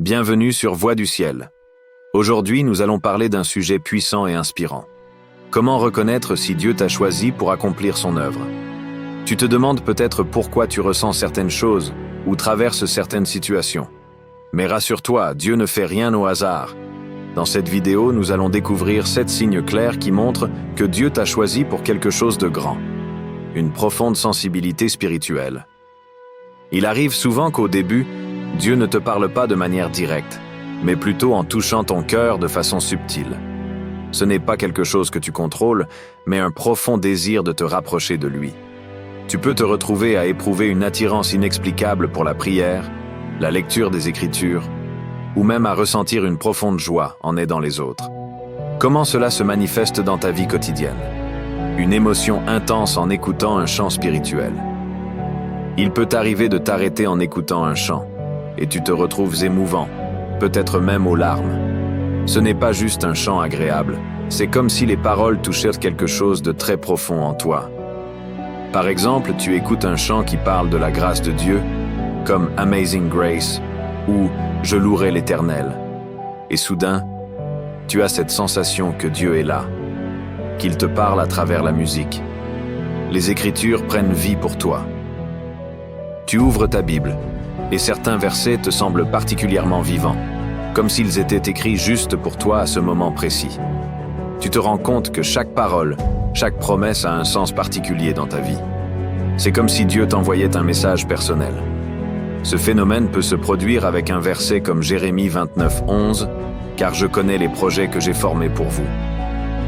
Bienvenue sur Voix du Ciel. Aujourd'hui, nous allons parler d'un sujet puissant et inspirant. Comment reconnaître si Dieu t'a choisi pour accomplir son œuvre? Tu te demandes peut-être pourquoi tu ressens certaines choses ou traverses certaines situations. Mais rassure-toi, Dieu ne fait rien au hasard. Dans cette vidéo, nous allons découvrir 7 signes clairs qui montrent que Dieu t'a choisi pour quelque chose de grand. Une profonde sensibilité spirituelle. Il arrive souvent qu'au début, Dieu ne te parle pas de manière directe, mais plutôt en touchant ton cœur de façon subtile. Ce n'est pas quelque chose que tu contrôles, mais un profond désir de te rapprocher de lui. Tu peux te retrouver à éprouver une attirance inexplicable pour la prière, la lecture des Écritures, ou même à ressentir une profonde joie en aidant les autres. Comment cela se manifeste dans ta vie quotidienne? Une émotion intense en écoutant un chant spirituel. Il peut t'arriver de t'arrêter en écoutant un chant, et tu te retrouves émouvant, peut-être même aux larmes. Ce n'est pas juste un chant agréable, c'est comme si les paroles touchaient quelque chose de très profond en toi. Par exemple, tu écoutes un chant qui parle de la grâce de Dieu, comme Amazing Grace ou Je louerai l'Éternel. Et soudain, tu as cette sensation que Dieu est là, qu'il te parle à travers la musique. Les Écritures prennent vie pour toi. Tu ouvres ta Bible, et certains versets te semblent particulièrement vivants, comme s'ils étaient écrits juste pour toi à ce moment précis. Tu te rends compte que chaque parole, chaque promesse a un sens particulier dans ta vie. C'est comme si Dieu t'envoyait un message personnel. Ce phénomène peut se produire avec un verset comme Jérémie 29:11, « Car je connais les projets que j'ai formés pour vous. »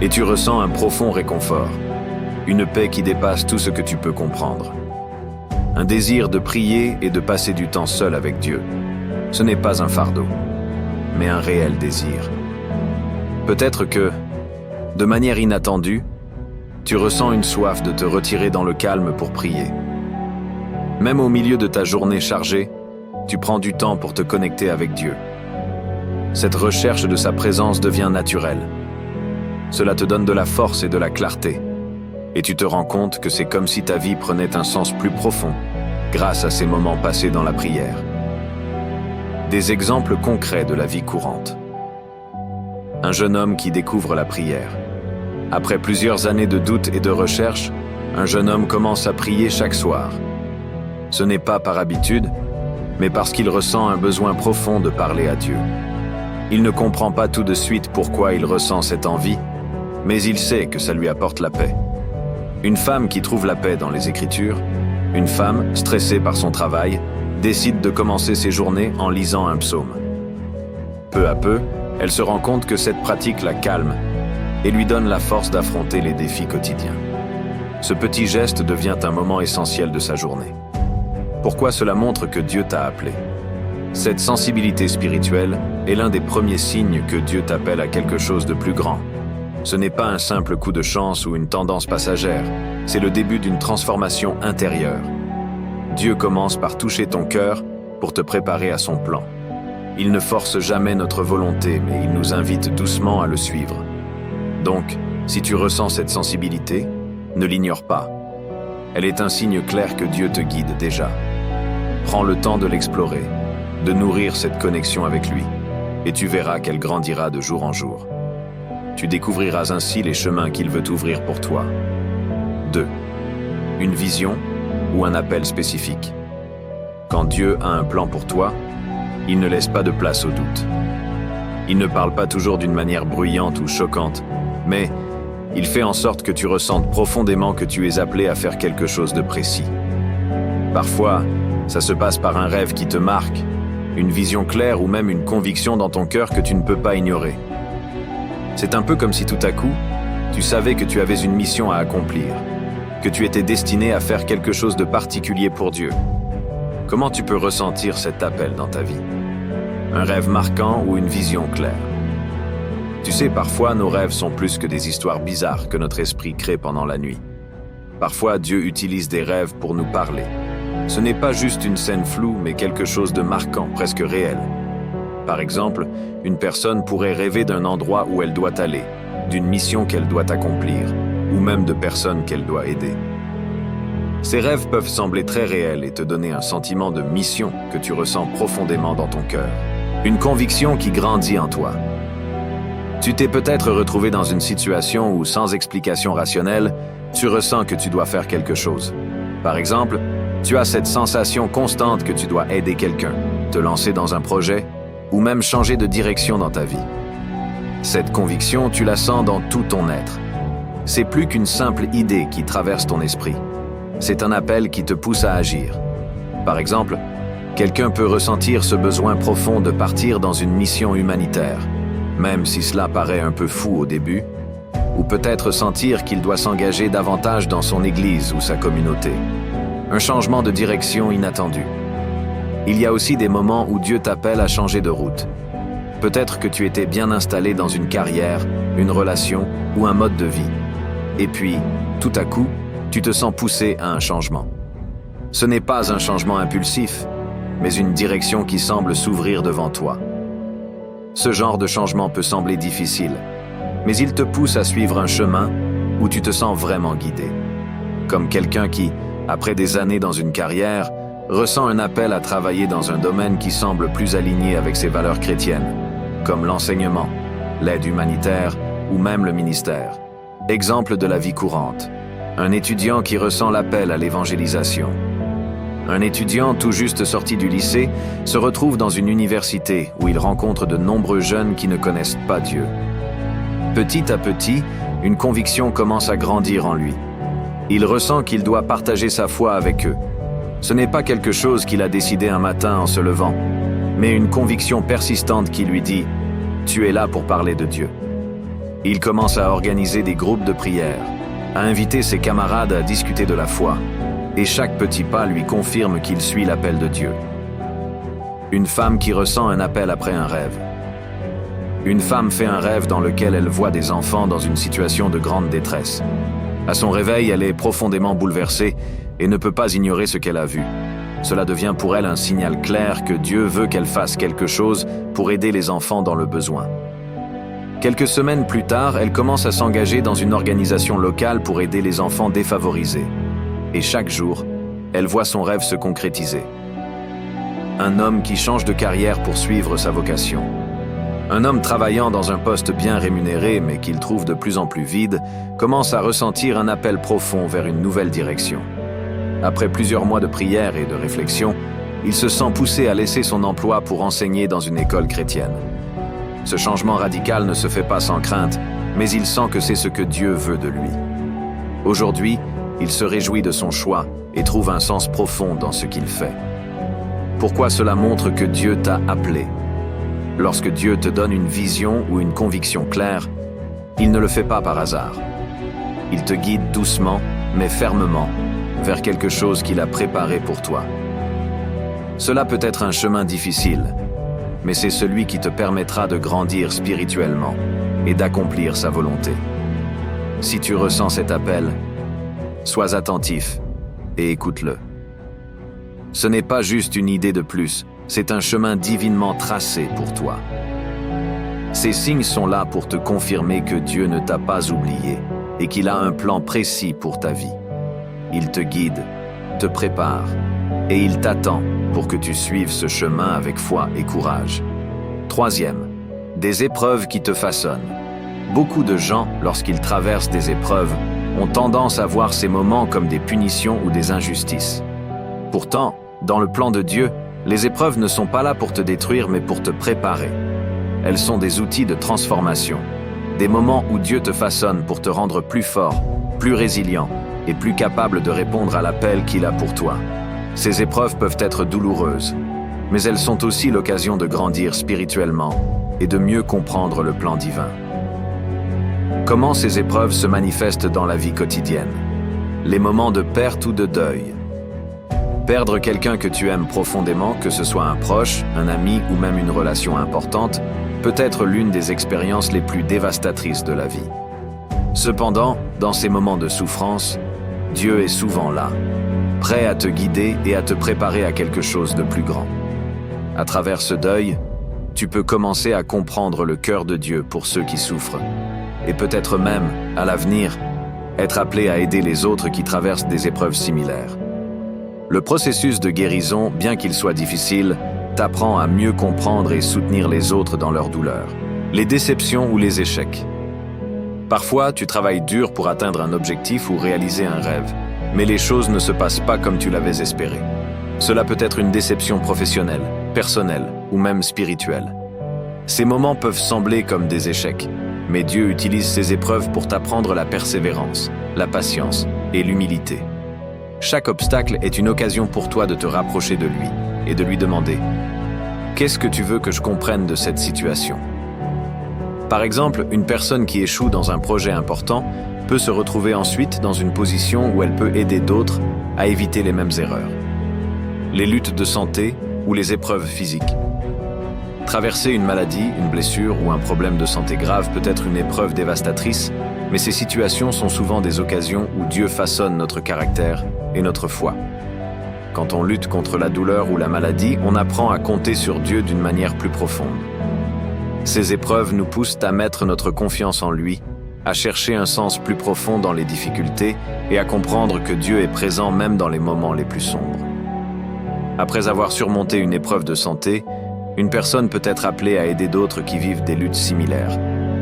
Et tu ressens un profond réconfort, une paix qui dépasse tout ce que tu peux comprendre. Un désir de prier et de passer du temps seul avec Dieu. Ce n'est pas un fardeau, mais un réel désir. Peut-être que, de manière inattendue, tu ressens une soif de te retirer dans le calme pour prier. Même au milieu de ta journée chargée, tu prends du temps pour te connecter avec Dieu. Cette recherche de sa présence devient naturelle. Cela te donne de la force et de la clarté. Et tu te rends compte que c'est comme si ta vie prenait un sens plus profond grâce à ces moments passés dans la prière. Des exemples concrets de la vie courante. Un jeune homme qui découvre la prière. Après plusieurs années de doute et de recherche, un jeune homme commence à prier chaque soir. Ce n'est pas par habitude, mais parce qu'il ressent un besoin profond de parler à Dieu. Il ne comprend pas tout de suite pourquoi il ressent cette envie, mais il sait que ça lui apporte la paix. Une femme qui trouve la paix dans les Écritures, une femme, stressée par son travail, décide de commencer ses journées en lisant un psaume. Peu à peu, elle se rend compte que cette pratique la calme et lui donne la force d'affronter les défis quotidiens. Ce petit geste devient un moment essentiel de sa journée. Pourquoi cela montre que Dieu t'a appelé? Cette sensibilité spirituelle est l'un des premiers signes que Dieu t'appelle à quelque chose de plus grand. Ce n'est pas un simple coup de chance ou une tendance passagère, c'est le début d'une transformation intérieure. Dieu commence par toucher ton cœur pour te préparer à son plan. Il ne force jamais notre volonté, mais il nous invite doucement à le suivre. Donc, si tu ressens cette sensibilité, ne l'ignore pas. Elle est un signe clair que Dieu te guide déjà. Prends le temps de l'explorer, de nourrir cette connexion avec lui, et tu verras qu'elle grandira de jour en jour. Tu découvriras ainsi les chemins qu'il veut ouvrir pour toi. 2. Une vision ou un appel spécifique. Quand Dieu a un plan pour toi, il ne laisse pas de place au doute. Il ne parle pas toujours d'une manière bruyante ou choquante, mais il fait en sorte que tu ressentes profondément que tu es appelé à faire quelque chose de précis. Parfois, ça se passe par un rêve qui te marque, une vision claire ou même une conviction dans ton cœur que tu ne peux pas ignorer. C'est un peu comme si tout à coup, tu savais que tu avais une mission à accomplir, que tu étais destiné à faire quelque chose de particulier pour Dieu. Comment tu peux ressentir cet appel dans ta vie? Un rêve marquant ou une vision claire? Tu sais, parfois nos rêves sont plus que des histoires bizarres que notre esprit crée pendant la nuit. Parfois, Dieu utilise des rêves pour nous parler. Ce n'est pas juste une scène floue, mais quelque chose de marquant, presque réel. Par exemple, une personne pourrait rêver d'un endroit où elle doit aller, d'une mission qu'elle doit accomplir, ou même de personnes qu'elle doit aider. Ces rêves peuvent sembler très réels et te donner un sentiment de mission que tu ressens profondément dans ton cœur. Une conviction qui grandit en toi. Tu t'es peut-être retrouvé dans une situation où, sans explication rationnelle, tu ressens que tu dois faire quelque chose. Par exemple, tu as cette sensation constante que tu dois aider quelqu'un, te lancer dans un projet, ou même changer de direction dans ta vie. Cette conviction, tu la sens dans tout ton être. C'est plus qu'une simple idée qui traverse ton esprit. C'est un appel qui te pousse à agir. Par exemple, quelqu'un peut ressentir ce besoin profond de partir dans une mission humanitaire, même si cela paraît un peu fou au début, ou peut-être sentir qu'il doit s'engager davantage dans son église ou sa communauté. Un changement de direction inattendu. Il y a aussi des moments où Dieu t'appelle à changer de route. Peut-être que tu étais bien installé dans une carrière, une relation ou un mode de vie. Et puis, tout à coup, tu te sens poussé à un changement. Ce n'est pas un changement impulsif, mais une direction qui semble s'ouvrir devant toi. Ce genre de changement peut sembler difficile, mais il te pousse à suivre un chemin où tu te sens vraiment guidé. Comme quelqu'un qui, après des années dans une carrière, ressent un appel à travailler dans un domaine qui semble plus aligné avec ses valeurs chrétiennes, comme l'enseignement, l'aide humanitaire ou même le ministère. Exemple de la vie courante. Un étudiant qui ressent l'appel à l'évangélisation. Un étudiant tout juste sorti du lycée se retrouve dans une université où il rencontre de nombreux jeunes qui ne connaissent pas Dieu. Petit à petit, une conviction commence à grandir en lui. Il ressent qu'il doit partager sa foi avec eux. Ce n'est pas quelque chose qu'il a décidé un matin en se levant, mais une conviction persistante qui lui dit « Tu es là pour parler de Dieu ». Il commence à organiser des groupes de prière, à inviter ses camarades à discuter de la foi, et chaque petit pas lui confirme qu'il suit l'appel de Dieu. Une femme qui ressent un appel après un rêve. Une femme fait un rêve dans lequel elle voit des enfants dans une situation de grande détresse. À son réveil, elle est profondément bouleversée et ne peut pas ignorer ce qu'elle a vu. Cela devient pour elle un signal clair que Dieu veut qu'elle fasse quelque chose pour aider les enfants dans le besoin. Quelques semaines plus tard, elle commence à s'engager dans une organisation locale pour aider les enfants défavorisés. Et chaque jour, elle voit son rêve se concrétiser. Un homme qui change de carrière pour suivre sa vocation. Un homme travaillant dans un poste bien rémunéré mais qu'il trouve de plus en plus vide, commence à ressentir un appel profond vers une nouvelle direction. Après plusieurs mois de prière et de réflexion, il se sent poussé à laisser son emploi pour enseigner dans une école chrétienne. Ce changement radical ne se fait pas sans crainte, mais il sent que c'est ce que Dieu veut de lui. Aujourd'hui, il se réjouit de son choix et trouve un sens profond dans ce qu'il fait. Pourquoi cela montre que Dieu t'a appelé? Lorsque Dieu te donne une vision ou une conviction claire, il ne le fait pas par hasard. Il te guide doucement, mais fermement, vers quelque chose qu'il a préparé pour toi. Cela peut être un chemin difficile, mais c'est celui qui te permettra de grandir spirituellement et d'accomplir sa volonté. Si tu ressens cet appel, sois attentif et écoute-le. Ce n'est pas juste une idée de plus, c'est un chemin divinement tracé pour toi. Ces signes sont là pour te confirmer que Dieu ne t'a pas oublié et qu'il a un plan précis pour ta vie. Il te guide, te prépare et il t'attend pour que tu suives ce chemin avec foi et courage. Troisième, des épreuves qui te façonnent. Beaucoup de gens, lorsqu'ils traversent des épreuves, ont tendance à voir ces moments comme des punitions ou des injustices. Pourtant, dans le plan de Dieu, les épreuves ne sont pas là pour te détruire mais pour te préparer. Elles sont des outils de transformation, des moments où Dieu te façonne pour te rendre plus fort, plus résilient et plus capable de répondre à l'appel qu'il a pour toi. Ces épreuves peuvent être douloureuses, mais elles sont aussi l'occasion de grandir spirituellement et de mieux comprendre le plan divin. Comment ces épreuves se manifestent dans la vie quotidienne? Les moments de perte ou de deuil. Perdre quelqu'un que tu aimes profondément, que ce soit un proche, un ami ou même une relation importante, peut être l'une des expériences les plus dévastatrices de la vie. Cependant, dans ces moments de souffrance, Dieu est souvent là, prêt à te guider et à te préparer à quelque chose de plus grand. À travers ce deuil, tu peux commencer à comprendre le cœur de Dieu pour ceux qui souffrent, et peut-être même, à l'avenir, être appelé à aider les autres qui traversent des épreuves similaires. Le processus de guérison, bien qu'il soit difficile, t'apprend à mieux comprendre et soutenir les autres dans leur douleur, les déceptions ou les échecs. Parfois, tu travailles dur pour atteindre un objectif ou réaliser un rêve, mais les choses ne se passent pas comme tu l'avais espéré. Cela peut être une déception professionnelle, personnelle ou même spirituelle. Ces moments peuvent sembler comme des échecs, mais Dieu utilise ces épreuves pour t'apprendre la persévérance, la patience et l'humilité. Chaque obstacle est une occasion pour toi de te rapprocher de lui et de lui demander « Qu'est-ce que tu veux que je comprenne de cette situation ?» Par exemple, une personne qui échoue dans un projet important peut se retrouver ensuite dans une position où elle peut aider d'autres à éviter les mêmes erreurs. Les luttes de santé ou les épreuves physiques. Traverser une maladie, une blessure ou un problème de santé grave peut être une épreuve dévastatrice, mais ces situations sont souvent des occasions où Dieu façonne notre caractère et notre foi. Quand on lutte contre la douleur ou la maladie, on apprend à compter sur Dieu d'une manière plus profonde. Ces épreuves nous poussent à mettre notre confiance en lui, à chercher un sens plus profond dans les difficultés et à comprendre que Dieu est présent même dans les moments les plus sombres. Après avoir surmonté une épreuve de santé, une personne peut être appelée à aider d'autres qui vivent des luttes similaires,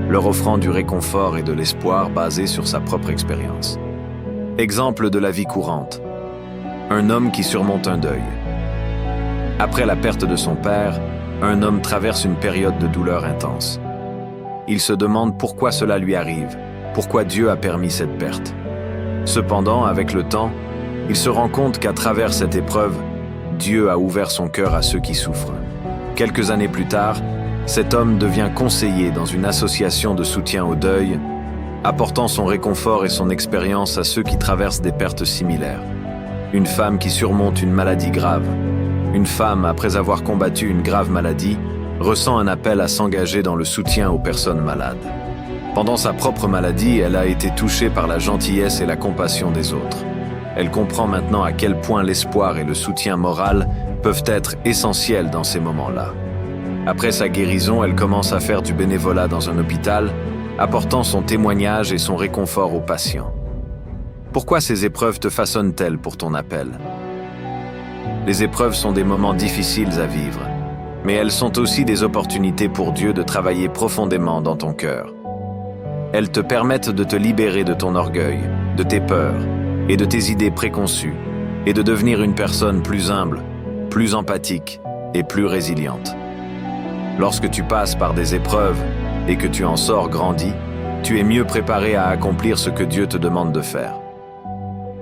leur offrant du réconfort et de l'espoir basé sur sa propre expérience. Exemple de la vie courante. Un homme qui surmonte un deuil. Après la perte de son père, un homme traverse une période de douleur intense. Il se demande pourquoi cela lui arrive, pourquoi Dieu a permis cette perte. Cependant, avec le temps, il se rend compte qu'à travers cette épreuve, Dieu a ouvert son cœur à ceux qui souffrent. Quelques années plus tard, cet homme devient conseiller dans une association de soutien au deuil, apportant son réconfort et son expérience à ceux qui traversent des pertes similaires. Une femme qui surmonte une maladie grave. Une femme, après avoir combattu une grave maladie, ressent un appel à s'engager dans le soutien aux personnes malades. Pendant sa propre maladie, elle a été touchée par la gentillesse et la compassion des autres. Elle comprend maintenant à quel point l'espoir et le soutien moral peuvent être essentiels dans ces moments-là. Après sa guérison, elle commence à faire du bénévolat dans un hôpital, apportant son témoignage et son réconfort aux patients. Pourquoi ces épreuves te façonnent-elles pour ton appel ? Les épreuves sont des moments difficiles à vivre, mais elles sont aussi des opportunités pour Dieu de travailler profondément dans ton cœur. Elles te permettent de te libérer de ton orgueil, de tes peurs et de tes idées préconçues, et de devenir une personne plus humble, plus empathique et plus résiliente. Lorsque tu passes par des épreuves et que tu en sors grandi, tu es mieux préparé à accomplir ce que Dieu te demande de faire.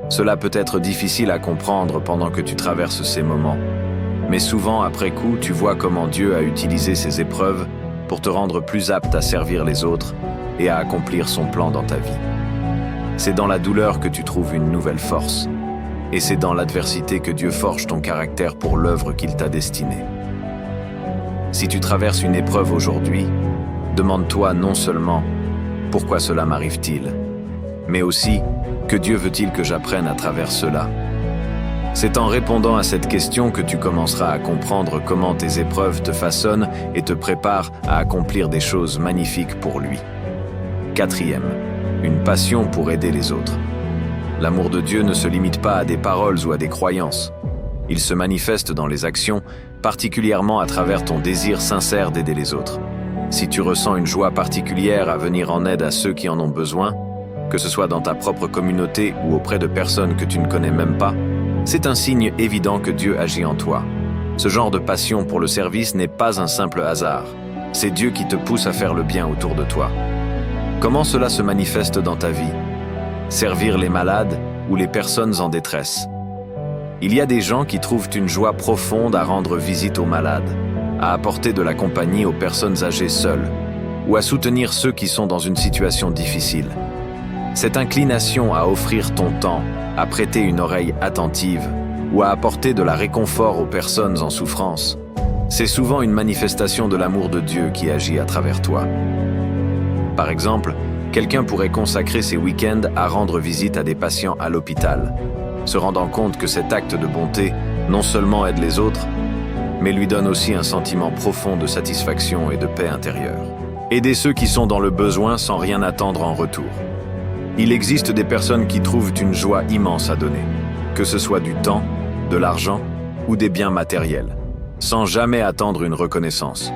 Cela peut être difficile à comprendre pendant que tu traverses ces moments, mais souvent après coup, tu vois comment Dieu a utilisé ces épreuves pour te rendre plus apte à servir les autres et à accomplir son plan dans ta vie. C'est dans la douleur que tu trouves une nouvelle force, et c'est dans l'adversité que Dieu forge ton caractère pour l'œuvre qu'il t'a destinée. Si tu traverses une épreuve aujourd'hui, demande-toi non seulement « Pourquoi cela m'arrive-t-il ?», mais aussi « Que Dieu veut-il que j'apprenne à travers cela ?» C'est en répondant à cette question que tu commenceras à comprendre comment tes épreuves te façonnent et te préparent à accomplir des choses magnifiques pour lui. 4e, une passion pour aider les autres. L'amour de Dieu ne se limite pas à des paroles ou à des croyances. Il se manifeste dans les actions, particulièrement à travers ton désir sincère d'aider les autres. Si tu ressens une joie particulière à venir en aide à ceux qui en ont besoin, que ce soit dans ta propre communauté ou auprès de personnes que tu ne connais même pas, c'est un signe évident que Dieu agit en toi. Ce genre de passion pour le service n'est pas un simple hasard. C'est Dieu qui te pousse à faire le bien autour de toi. Comment cela se manifeste dans ta vie ? Servir les malades ou les personnes en détresse. Il y a des gens qui trouvent une joie profonde à rendre visite aux malades, à apporter de la compagnie aux personnes âgées seules, ou à soutenir ceux qui sont dans une situation difficile. Cette inclination à offrir ton temps, à prêter une oreille attentive, ou à apporter de la réconfort aux personnes en souffrance, c'est souvent une manifestation de l'amour de Dieu qui agit à travers toi. Par exemple, quelqu'un pourrait consacrer ses week-ends à rendre visite à des patients à l'hôpital, se rendant compte que cet acte de bonté non seulement aide les autres, mais lui donne aussi un sentiment profond de satisfaction et de paix intérieure. Aider ceux qui sont dans le besoin sans rien attendre en retour. Il existe des personnes qui trouvent une joie immense à donner, que ce soit du temps, de l'argent ou des biens matériels. sans jamais attendre une reconnaissance.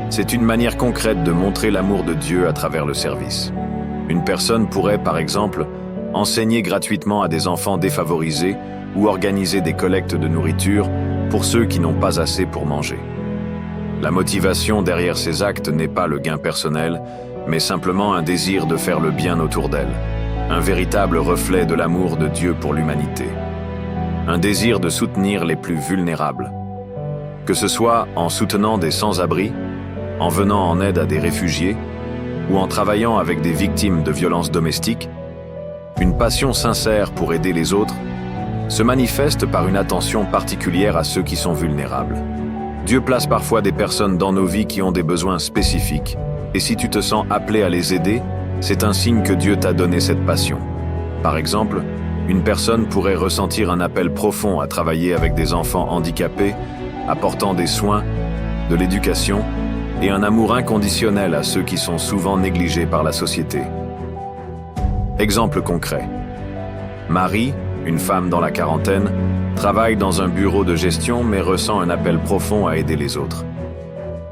C'est une manière concrète de montrer l'amour de Dieu à travers le service. Une personne pourrait, par exemple, enseigner gratuitement à des enfants défavorisés ou organiser des collectes de nourriture pour ceux qui n'ont pas assez pour manger. La motivation derrière ces actes n'est pas le gain personnel, mais simplement un désir de faire le bien autour d'elle, un véritable reflet de l'amour de Dieu pour l'humanité. Un désir de soutenir les plus vulnérables. Que ce soit en soutenant des sans-abri, en venant en aide à des réfugiés, ou en travaillant avec des victimes de violences domestiques, une passion sincère pour aider les autres se manifeste par une attention particulière à ceux qui sont vulnérables. Dieu place parfois des personnes dans nos vies qui ont des besoins spécifiques, et si tu te sens appelé à les aider, c'est un signe que Dieu t'a donné cette passion. Par exemple, une personne pourrait ressentir un appel profond à travailler avec des enfants handicapés, apportant des soins, de l'éducation et un amour inconditionnel à ceux qui sont souvent négligés par la société. Exemple concret. Marie, une femme dans la quarantaine, travaille dans un bureau de gestion mais ressent un appel profond à aider les autres.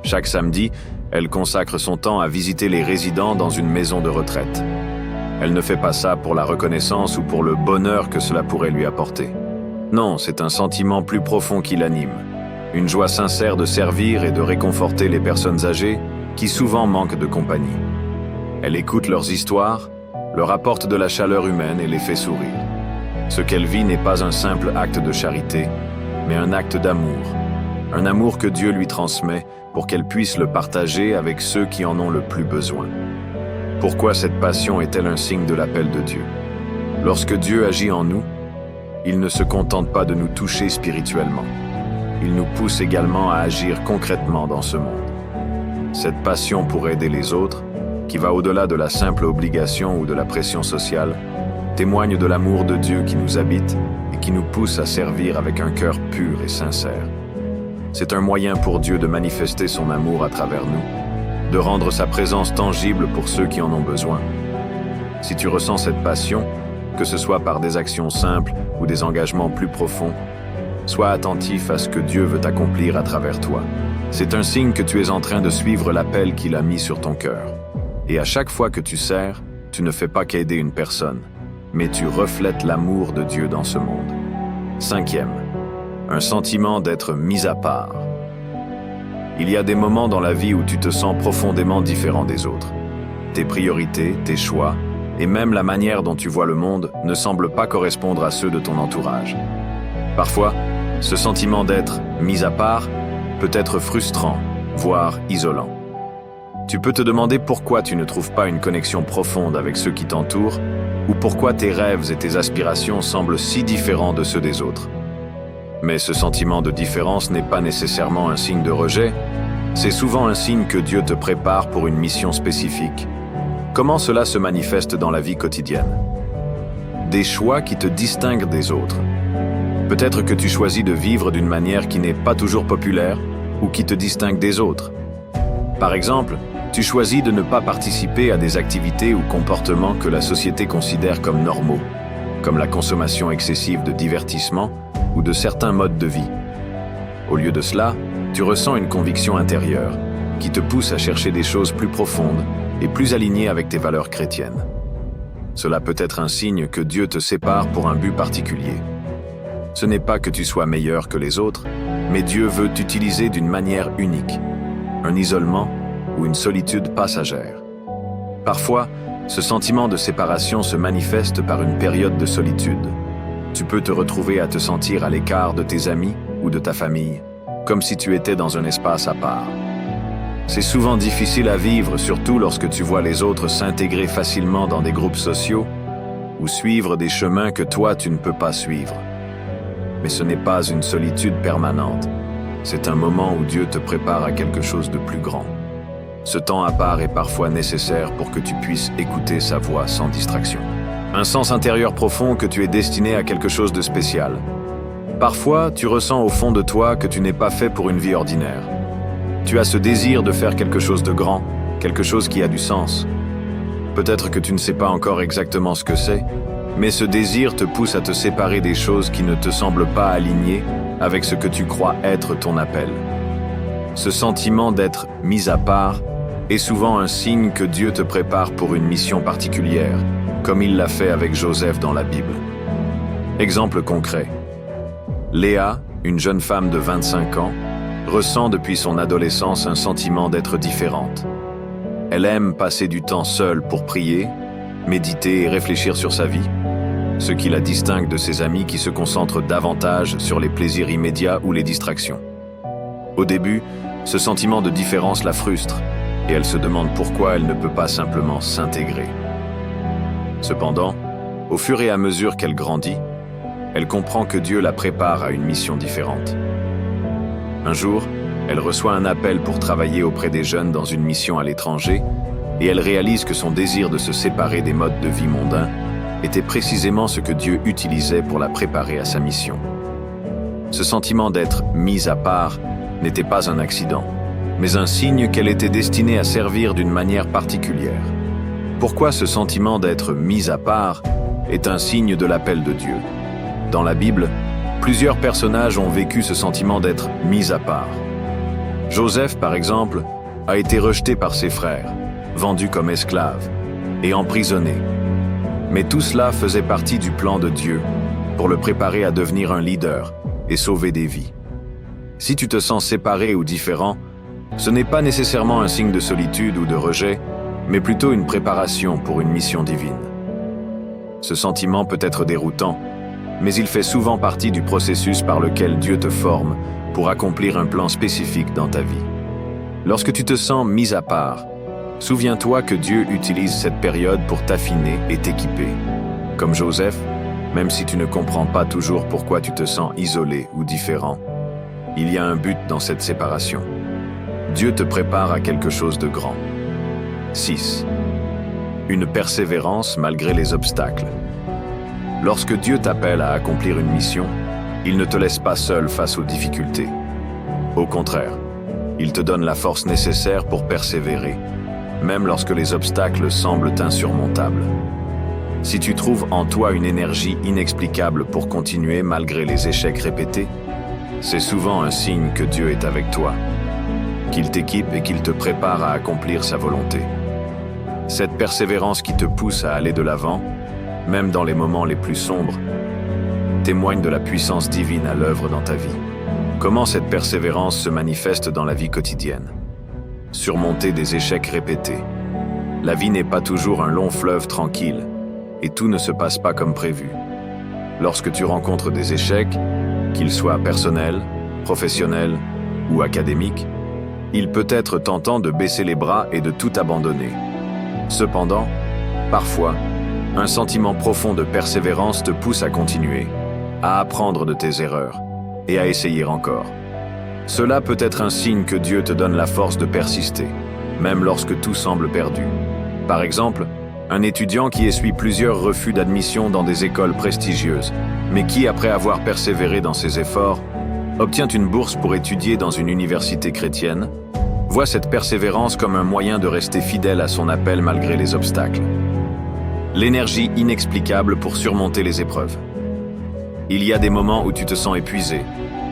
Chaque samedi, elle consacre son temps à visiter les résidents dans une maison de retraite. Elle ne fait pas ça pour la reconnaissance ou pour le bonheur que cela pourrait lui apporter. Non, c'est un sentiment plus profond qui l'anime. Une joie sincère de servir et de réconforter les personnes âgées qui souvent manquent de compagnie. Elle écoute leurs histoires, leur apporte de la chaleur humaine et les fait sourire. Ce qu'elle vit n'est pas un simple acte de charité, mais un acte d'amour. Un amour que Dieu lui transmet pour qu'elle puisse le partager avec ceux qui en ont le plus besoin. Pourquoi cette passion est-elle un signe de l'appel de Dieu? Lorsque Dieu agit en nous, il ne se contente pas de nous toucher spirituellement. Il nous pousse également à agir concrètement dans ce monde. Cette passion pour aider les autres, qui va au-delà de la simple obligation ou de la pression sociale, témoigne de l'amour de Dieu qui nous habite et qui nous pousse à servir avec un cœur pur et sincère. C'est un moyen pour Dieu de manifester son amour à travers nous, de rendre sa présence tangible pour ceux qui en ont besoin. Si tu ressens cette passion, que ce soit par des actions simples ou des engagements plus profonds, sois attentif à ce que Dieu veut accomplir à travers toi. C'est un signe que tu es en train de suivre l'appel qu'il a mis sur ton cœur. Et à chaque fois que tu sers, tu ne fais pas qu'aider une personne, mais tu reflètes l'amour de Dieu dans ce monde. 5e, un sentiment d'être mis à part. Il y a des moments dans la vie où tu te sens profondément différent des autres. Tes priorités, tes choix, et même la manière dont tu vois le monde ne semblent pas correspondre à ceux de ton entourage. Parfois, ce sentiment d'être mis à part peut être frustrant, voire isolant. Tu peux te demander pourquoi tu ne trouves pas une connexion profonde avec ceux qui t'entourent, ou pourquoi tes rêves et tes aspirations semblent si différents de ceux des autres. Mais ce sentiment de différence n'est pas nécessairement un signe de rejet, c'est souvent un signe que Dieu te prépare pour une mission spécifique. Comment cela se manifeste dans la vie quotidienne? Des choix qui te distinguent des autres. Peut-être que tu choisis de vivre d'une manière qui n'est pas toujours populaire ou qui te distingue des autres. Par exemple, tu choisis de ne pas participer à des activités ou comportements que la société considère comme normaux, comme la consommation excessive de divertissement ou de certains modes de vie. Au lieu de cela, tu ressens une conviction intérieure qui te pousse à chercher des choses plus profondes et plus alignées avec tes valeurs chrétiennes. Cela peut être un signe que Dieu te sépare pour un but particulier. Ce n'est pas que tu sois meilleur que les autres, mais Dieu veut t'utiliser d'une manière unique, un isolement ou une solitude passagère. Parfois, ce sentiment de séparation se manifeste par une période de solitude. Tu peux te retrouver à te sentir à l'écart de tes amis ou de ta famille, comme si tu étais dans un espace à part. C'est souvent difficile à vivre, surtout lorsque tu vois les autres s'intégrer facilement dans des groupes sociaux ou suivre des chemins que toi tu ne peux pas suivre. Mais ce n'est pas une solitude permanente. C'est un moment où Dieu te prépare à quelque chose de plus grand. Ce temps à part est parfois nécessaire pour que tu puisses écouter sa voix sans distraction. Un sens intérieur profond que tu es destiné à quelque chose de spécial. Parfois, tu ressens au fond de toi que tu n'es pas fait pour une vie ordinaire. Tu as ce désir de faire quelque chose de grand, quelque chose qui a du sens. Peut-être que tu ne sais pas encore exactement ce que c'est, mais ce désir te pousse à te séparer des choses qui ne te semblent pas alignées avec ce que tu crois être ton appel. Ce sentiment d'être mis à part est souvent un signe que Dieu te prépare pour une mission particulière, comme il l'a fait avec Joseph dans la Bible. Exemple concret. Léa, une jeune femme de 25 ans, ressent depuis son adolescence un sentiment d'être différente. Elle aime passer du temps seule pour prier, méditer et réfléchir sur sa vie, ce qui la distingue de ses amis qui se concentrent davantage sur les plaisirs immédiats ou les distractions. Au début, ce sentiment de différence la frustre, et elle se demande pourquoi elle ne peut pas simplement s'intégrer. Cependant, au fur et à mesure qu'elle grandit, elle comprend que Dieu la prépare à une mission différente. Un jour, elle reçoit un appel pour travailler auprès des jeunes dans une mission à l'étranger, et elle réalise que son désir de se séparer des modes de vie mondains était précisément ce que Dieu utilisait pour la préparer à sa mission. Ce sentiment d'être mise à part n'était pas un accident, mais un signe qu'elle était destinée à servir d'une manière particulière. Pourquoi ce sentiment d'être mise à part est un signe de l'appel de Dieu? Dans la Bible, plusieurs personnages ont vécu ce sentiment d'être mis à part. Joseph, par exemple, a été rejeté par ses frères, vendu comme esclave et emprisonné. Mais tout cela faisait partie du plan de Dieu pour le préparer à devenir un leader et sauver des vies. Si tu te sens séparé ou différent, ce n'est pas nécessairement un signe de solitude ou de rejet, mais plutôt une préparation pour une mission divine. Ce sentiment peut être déroutant, mais il fait souvent partie du processus par lequel Dieu te forme pour accomplir un plan spécifique dans ta vie. Lorsque tu te sens mis à part, souviens-toi que Dieu utilise cette période pour t'affiner et t'équiper. Comme Joseph, même si tu ne comprends pas toujours pourquoi tu te sens isolé ou différent, il y a un but dans cette séparation. Dieu te prépare à quelque chose de grand. 6. Une persévérance malgré les obstacles. Lorsque Dieu t'appelle à accomplir une mission, il ne te laisse pas seul face aux difficultés. Au contraire, il te donne la force nécessaire pour persévérer, même lorsque les obstacles semblent insurmontables. Si tu trouves en toi une énergie inexplicable pour continuer malgré les échecs répétés, c'est souvent un signe que Dieu est avec toi, qu'il t'équipe et qu'il te prépare à accomplir sa volonté. Cette persévérance qui te pousse à aller de l'avant, même dans les moments les plus sombres, témoigne de la puissance divine à l'œuvre dans ta vie. Comment cette persévérance se manifeste dans la vie quotidienne? Surmonter des échecs répétés. La vie n'est pas toujours un long fleuve tranquille, et tout ne se passe pas comme prévu. Lorsque tu rencontres des échecs, qu'ils soient personnels, professionnels ou académiques, il peut être tentant de baisser les bras et de tout abandonner. Cependant, parfois, un sentiment profond de persévérance te pousse à continuer, à apprendre de tes erreurs et à essayer encore. Cela peut être un signe que Dieu te donne la force de persister, même lorsque tout semble perdu. Par exemple, un étudiant qui essuie plusieurs refus d'admission dans des écoles prestigieuses, mais qui, après avoir persévéré dans ses efforts, obtient une bourse pour étudier dans une université chrétienne, voit cette persévérance comme un moyen de rester fidèle à son appel malgré les obstacles. L'énergie inexplicable pour surmonter les épreuves. Il y a des moments où tu te sens épuisé,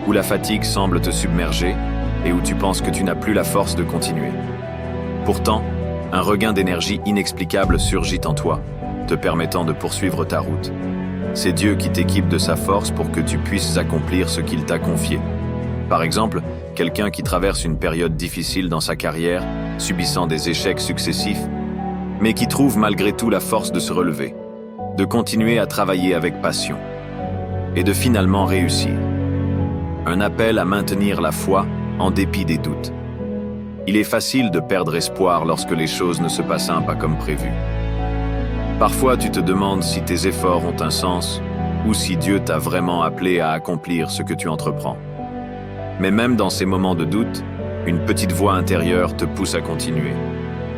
où la fatigue semble te submerger et où tu penses que tu n'as plus la force de continuer. Pourtant, un regain d'énergie inexplicable surgit en toi, te permettant de poursuivre ta route. C'est Dieu qui t'équipe de sa force pour que tu puisses accomplir ce qu'il t'a confié. Par exemple, quelqu'un qui traverse une période difficile dans sa carrière, subissant des échecs successifs, mais qui trouve malgré tout la force de se relever, de continuer à travailler avec passion et de finalement réussir. Un appel à maintenir la foi en dépit des doutes. Il est facile de perdre espoir lorsque les choses ne se passent pas comme prévu. Parfois, tu te demandes si tes efforts ont un sens ou si Dieu t'a vraiment appelé à accomplir ce que tu entreprends. Mais même dans ces moments de doute, une petite voix intérieure te pousse à continuer.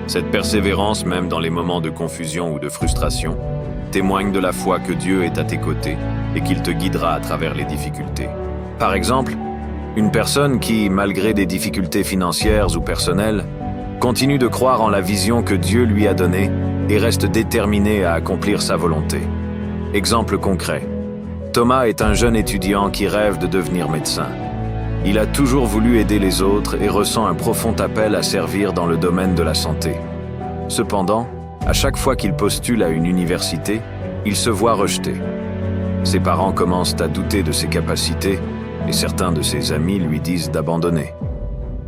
Cette persévérance, même dans les moments de confusion ou de frustration, témoigne de la foi que Dieu est à tes côtés et qu'il te guidera à travers les difficultés. Par exemple, une personne qui, malgré des difficultés financières ou personnelles, continue de croire en la vision que Dieu lui a donnée et reste déterminée à accomplir sa volonté. Exemple concret. Thomas est un jeune étudiant qui rêve de devenir médecin. Il a toujours voulu aider les autres et ressent un profond appel à servir dans le domaine de la santé. Cependant, à chaque fois qu'il postule à une université, il se voit rejeté. Ses parents commencent à douter de ses capacités et certains de ses amis lui disent d'abandonner.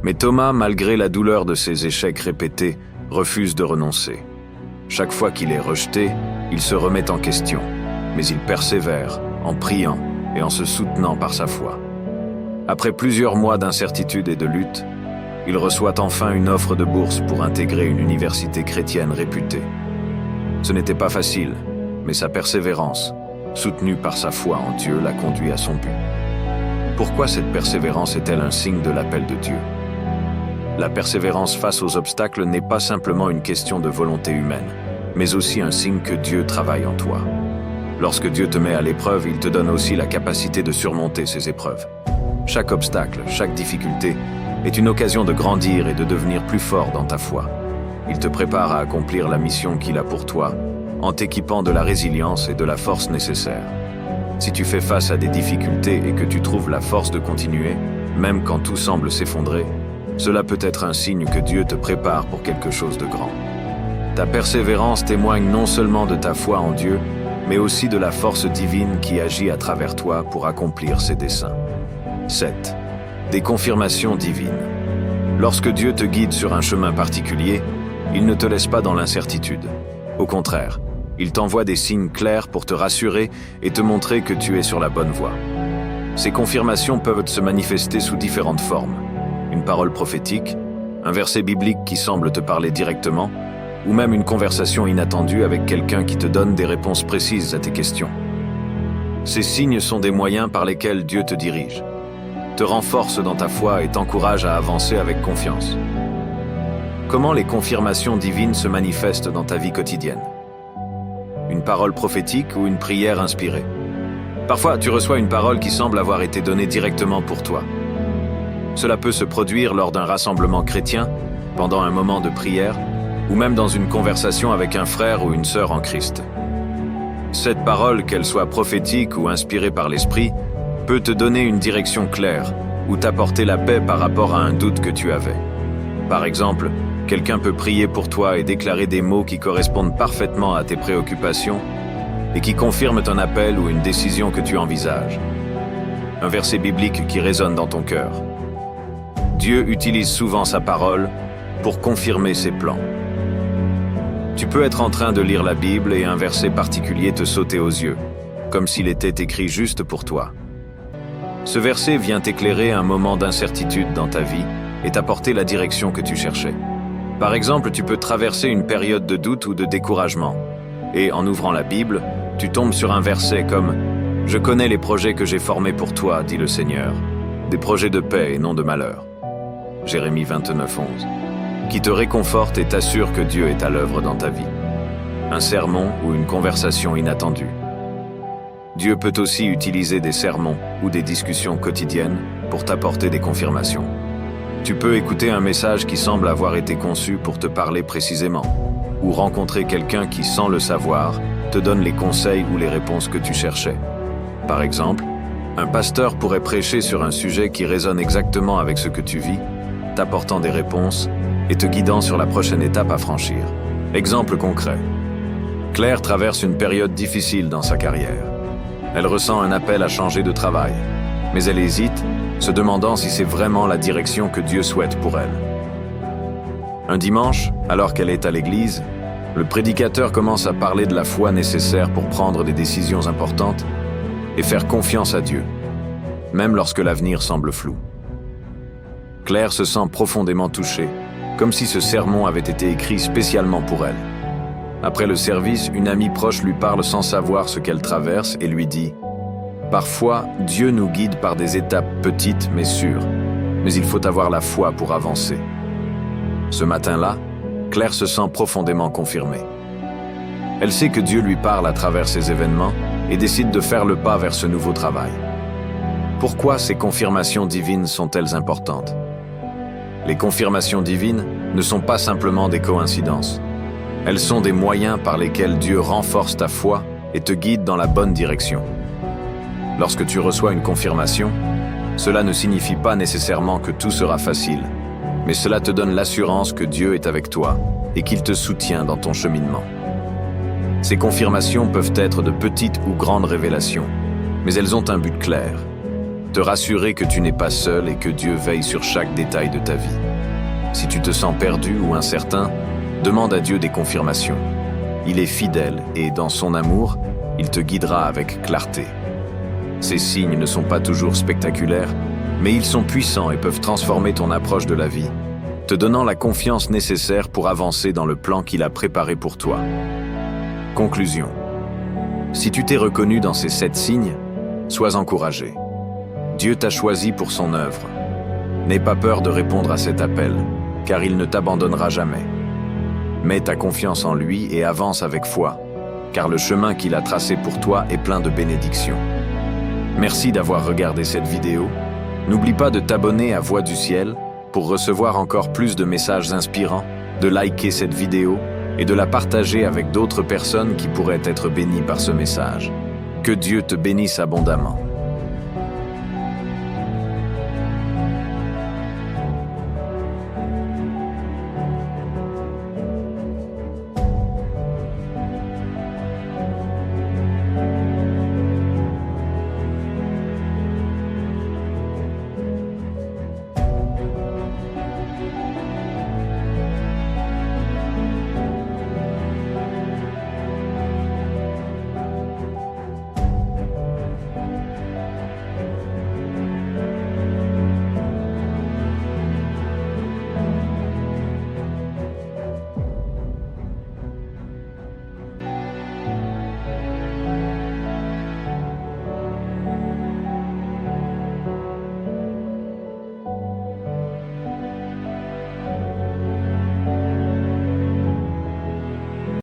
Mais Thomas, malgré la douleur de ses échecs répétés, refuse de renoncer. Chaque fois qu'il est rejeté, il se remet en question, mais il persévère en priant et en se soutenant par sa foi. Après plusieurs mois d'incertitude et de lutte, il reçoit enfin une offre de bourse pour intégrer une université chrétienne réputée. Ce n'était pas facile, mais sa persévérance, soutenue par sa foi en Dieu, l'a conduit à son but. Pourquoi cette persévérance est-elle un signe de l'appel de Dieu? La persévérance face aux obstacles n'est pas simplement une question de volonté humaine, mais aussi un signe que Dieu travaille en toi. Lorsque Dieu te met à l'épreuve, il te donne aussi la capacité de surmonter ces épreuves. Chaque obstacle, chaque difficulté est une occasion de grandir et de devenir plus fort dans ta foi. Il te prépare à accomplir la mission qu'il a pour toi, en t'équipant de la résilience et de la force nécessaires. Si tu fais face à des difficultés et que tu trouves la force de continuer, même quand tout semble s'effondrer, cela peut être un signe que Dieu te prépare pour quelque chose de grand. Ta persévérance témoigne non seulement de ta foi en Dieu, mais aussi de la force divine qui agit à travers toi pour accomplir ses desseins. 7. Des confirmations divines. Lorsque Dieu te guide sur un chemin particulier, il ne te laisse pas dans l'incertitude. Au contraire, il t'envoie des signes clairs pour te rassurer et te montrer que tu es sur la bonne voie. Ces confirmations peuvent se manifester sous différentes formes. Une parole prophétique, un verset biblique qui semble te parler directement, ou même une conversation inattendue avec quelqu'un qui te donne des réponses précises à tes questions. Ces signes sont des moyens par lesquels Dieu te dirige, te renforce dans ta foi et t'encourage à avancer avec confiance. Comment les confirmations divines se manifestent dans ta vie quotidienne? Une parole prophétique ou une prière inspirée? Parfois, tu reçois une parole qui semble avoir été donnée directement pour toi. Cela peut se produire lors d'un rassemblement chrétien, pendant un moment de prière, ou même dans une conversation avec un frère ou une sœur en Christ. Cette parole, qu'elle soit prophétique ou inspirée par l'Esprit, peut te donner une direction claire ou t'apporter la paix par rapport à un doute que tu avais. Par exemple, quelqu'un peut prier pour toi et déclarer des mots qui correspondent parfaitement à tes préoccupations et qui confirment un appel ou une décision que tu envisages. Un verset biblique qui résonne dans ton cœur. Dieu utilise souvent sa parole pour confirmer ses plans. Tu peux être en train de lire la Bible et un verset particulier te sauter aux yeux, comme s'il était écrit juste pour toi. Ce verset vient t'éclairer un moment d'incertitude dans ta vie et t'apporter la direction que tu cherchais. Par exemple, tu peux traverser une période de doute ou de découragement, et en ouvrant la Bible, tu tombes sur un verset comme « Je connais les projets que j'ai formés pour toi, dit le Seigneur, des projets de paix et non de malheur. » Jérémie 29:11. Qui te réconforte et t'assure que Dieu est à l'œuvre dans ta vie. Un sermon ou une conversation inattendue. Dieu peut aussi utiliser des sermons ou des discussions quotidiennes pour t'apporter des confirmations. Tu peux écouter un message qui semble avoir été conçu pour te parler précisément, ou rencontrer quelqu'un qui, sans le savoir, te donne les conseils ou les réponses que tu cherchais. Par exemple, un pasteur pourrait prêcher sur un sujet qui résonne exactement avec ce que tu vis, t'apportant des réponses et te guidant sur la prochaine étape à franchir. Exemple concret. Claire traverse une période difficile dans sa carrière. Elle ressent un appel à changer de travail, mais elle hésite, se demandant si c'est vraiment la direction que Dieu souhaite pour elle. Un dimanche, alors qu'elle est à l'église, le prédicateur commence à parler de la foi nécessaire pour prendre des décisions importantes et faire confiance à Dieu, même lorsque l'avenir semble flou. Claire se sent profondément touchée, comme si ce sermon avait été écrit spécialement pour elle. Après le service, une amie proche lui parle sans savoir ce qu'elle traverse et lui dit « Parfois, Dieu nous guide par des étapes petites mais sûres, mais il faut avoir la foi pour avancer. » Ce matin-là, Claire se sent profondément confirmée. Elle sait que Dieu lui parle à travers ces événements et décide de faire le pas vers ce nouveau travail. Pourquoi ces confirmations divines sont-elles importantes? Les confirmations divines ne sont pas simplement des coïncidences. Elles sont des moyens par lesquels Dieu renforce ta foi et te guide dans la bonne direction. Lorsque tu reçois une confirmation, cela ne signifie pas nécessairement que tout sera facile, mais cela te donne l'assurance que Dieu est avec toi et qu'il te soutient dans ton cheminement. Ces confirmations peuvent être de petites ou grandes révélations, mais elles ont un but clair: te rassurer que tu n'es pas seul et que Dieu veille sur chaque détail de ta vie. Si tu te sens perdu ou incertain, demande à Dieu des confirmations. Il est fidèle et, dans son amour, il te guidera avec clarté. Ces signes ne sont pas toujours spectaculaires, mais ils sont puissants et peuvent transformer ton approche de la vie, te donnant la confiance nécessaire pour avancer dans le plan qu'il a préparé pour toi. Conclusion. Si tu t'es reconnu dans ces 7 signes, sois encouragé. Dieu t'a choisi pour son œuvre. N'aie pas peur de répondre à cet appel, car il ne t'abandonnera jamais. Mets ta confiance en lui et avance avec foi, car le chemin qu'il a tracé pour toi est plein de bénédictions. Merci d'avoir regardé cette vidéo. N'oublie pas de t'abonner à Voix du Ciel pour recevoir encore plus de messages inspirants, de liker cette vidéo et de la partager avec d'autres personnes qui pourraient être bénies par ce message. Que Dieu te bénisse abondamment.